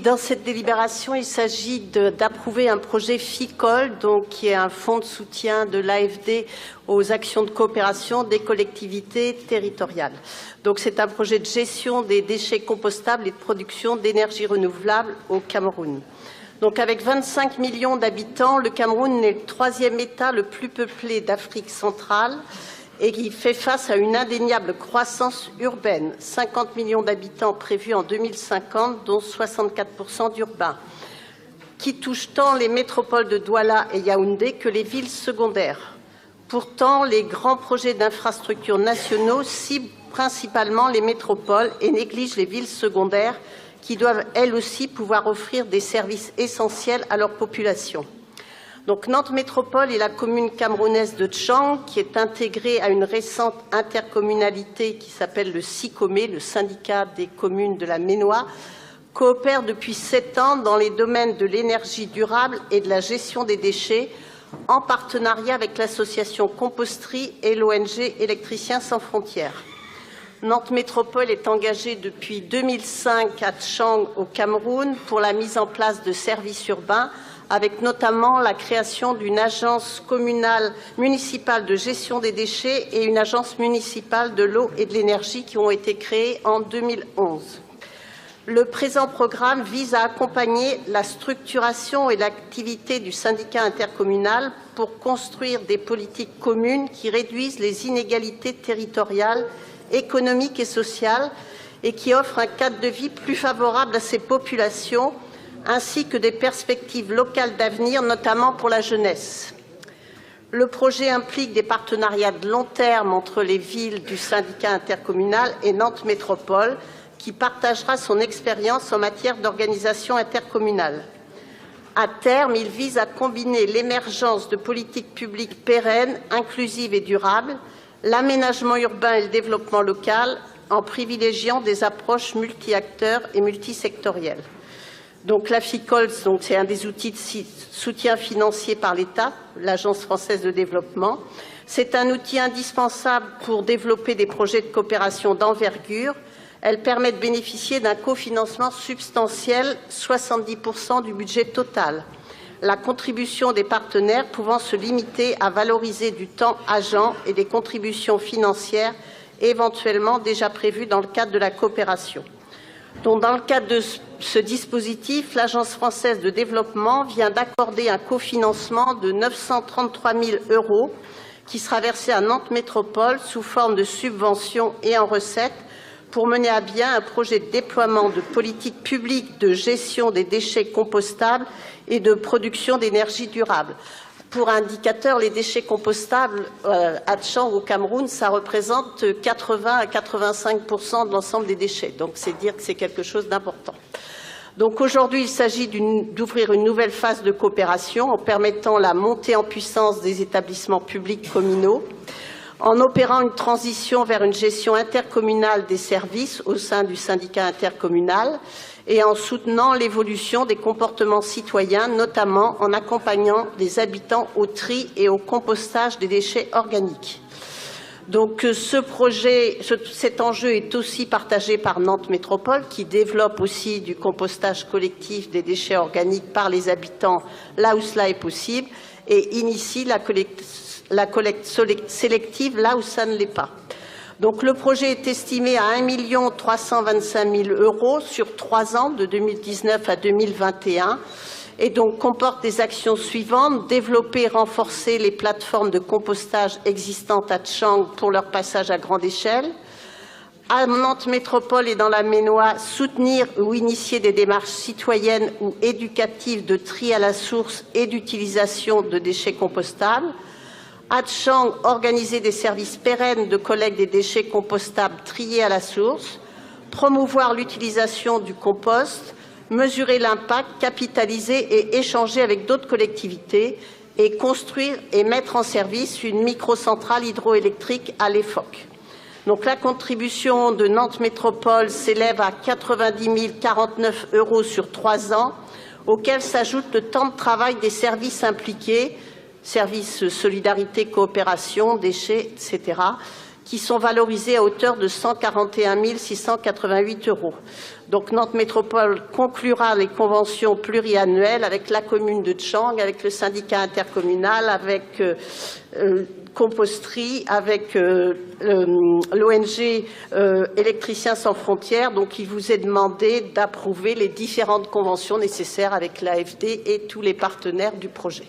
dans cette délibération, il s'agit d'approuver un projet FICOL, donc, qui est un fonds de soutien de l'AFD aux actions de coopération des collectivités territoriales. Donc, c'est un projet de gestion des déchets compostables et de production d'énergie renouvelable au Cameroun. Donc, avec 25 millions d'habitants, le Cameroun est le troisième État le plus peuplé d'Afrique centrale et qui fait face à une indéniable croissance urbaine. 50 millions d'habitants prévus en 2050, dont 64% d'urbains, qui touche tant les métropoles de Douala et Yaoundé que les villes secondaires. Pourtant, les grands projets d'infrastructures nationaux ciblent principalement les métropoles et négligent les villes secondaires qui doivent, elles aussi, pouvoir offrir des services essentiels à leur population. Donc, Nantes Métropole est la commune camerounaise de Tchang, qui est intégrée à une récente intercommunalité qui s'appelle le SICOMé, le syndicat des communes de la Ménois, coopère depuis 7 ans dans les domaines de l'énergie durable et de la gestion des déchets, en partenariat avec l'association Composterie et l'ONG Électriciens sans frontières. Nantes Métropole est engagée depuis 2005 à Tchang, au Cameroun, pour la mise en place de services urbains, avec notamment la création d'une agence communale municipale de gestion des déchets et une agence municipale de l'eau et de l'énergie qui ont été créées en 2011. Le présent programme vise à accompagner la structuration et l'activité du syndicat intercommunal pour construire des politiques communes qui réduisent les inégalités territoriales, économiques et sociales et qui offrent un cadre de vie plus favorable à ces populations, ainsi que des perspectives locales d'avenir, notamment pour la jeunesse. Le projet implique des partenariats de long terme entre les villes du syndicat intercommunal et Nantes Métropole, qui partagera son expérience en matière d'organisation intercommunale. À terme, il vise à combiner l'émergence de politiques publiques pérennes, inclusives et durables, l'aménagement urbain et le développement local, en privilégiant des approches multi-acteurs et multisectorielles. Donc, la FICOL, c'est un des outils de soutien financier par l'État, l'Agence française de développement. C'est un outil indispensable pour développer des projets de coopération d'envergure. Elle permet de bénéficier d'un cofinancement substantiel, 70% du budget total. La contribution des partenaires pouvant se limiter à valoriser du temps agent et des contributions financières éventuellement déjà prévues dans le cadre de la coopération. Donc, dans le cadre de ce dispositif, l'Agence française de développement vient d'accorder un cofinancement de 933 000 € qui sera versé à Nantes Métropole sous forme de subventions et en recettes pour mener à bien un projet de déploiement de politiques publiques de gestion des déchets compostables et de production d'énergie durable. Pour indicateur, les déchets compostables à Tchang, au Cameroun, ça représente 80 à 85% de l'ensemble des déchets. Donc, c'est dire que c'est quelque chose d'important. Donc, aujourd'hui, il s'agit d'ouvrir une nouvelle phase de coopération en permettant la montée en puissance des établissements publics communaux, en opérant une transition vers une gestion intercommunale des services au sein du syndicat intercommunal et en soutenant l'évolution des comportements citoyens, notamment en accompagnant les habitants au tri et au compostage des déchets organiques. Donc, cet enjeu est aussi partagé par Nantes Métropole, qui développe aussi du compostage collectif des déchets organiques par les habitants là où cela est possible et initie la collecte sélective là où ça ne l'est pas. Donc, le projet est estimé à 1 325 000 € sur 3 ans, de 2019 à 2021, et donc comporte des actions suivantes: développer et renforcer les plateformes de compostage existantes à Tchang pour leur passage à grande échelle. À Nantes Métropole et dans la Ménois, soutenir ou initier des démarches citoyennes ou éducatives de tri à la source et d'utilisation de déchets compostables. À Tchang, organiser des services pérennes de collecte des déchets compostables triés à la source, promouvoir l'utilisation du compost, mesurer l'impact, capitaliser et échanger avec d'autres collectivités et construire et mettre en service une microcentrale hydroélectrique à l'EFOC. Donc, la contribution de Nantes Métropole s'élève à 90 049 € sur 3 ans, auquel s'ajoute le temps de travail des services impliqués, services solidarité, coopération, déchets, etc., qui sont valorisés à hauteur de 141 688 €. Donc Nantes Métropole conclura les conventions pluriannuelles avec la commune de Tchang, avec le syndicat intercommunal, avec Composterie, avec l'ONG Électriciens sans frontières. Donc il vous est demandé d'approuver les différentes conventions nécessaires avec l'AFD et tous les partenaires du projet.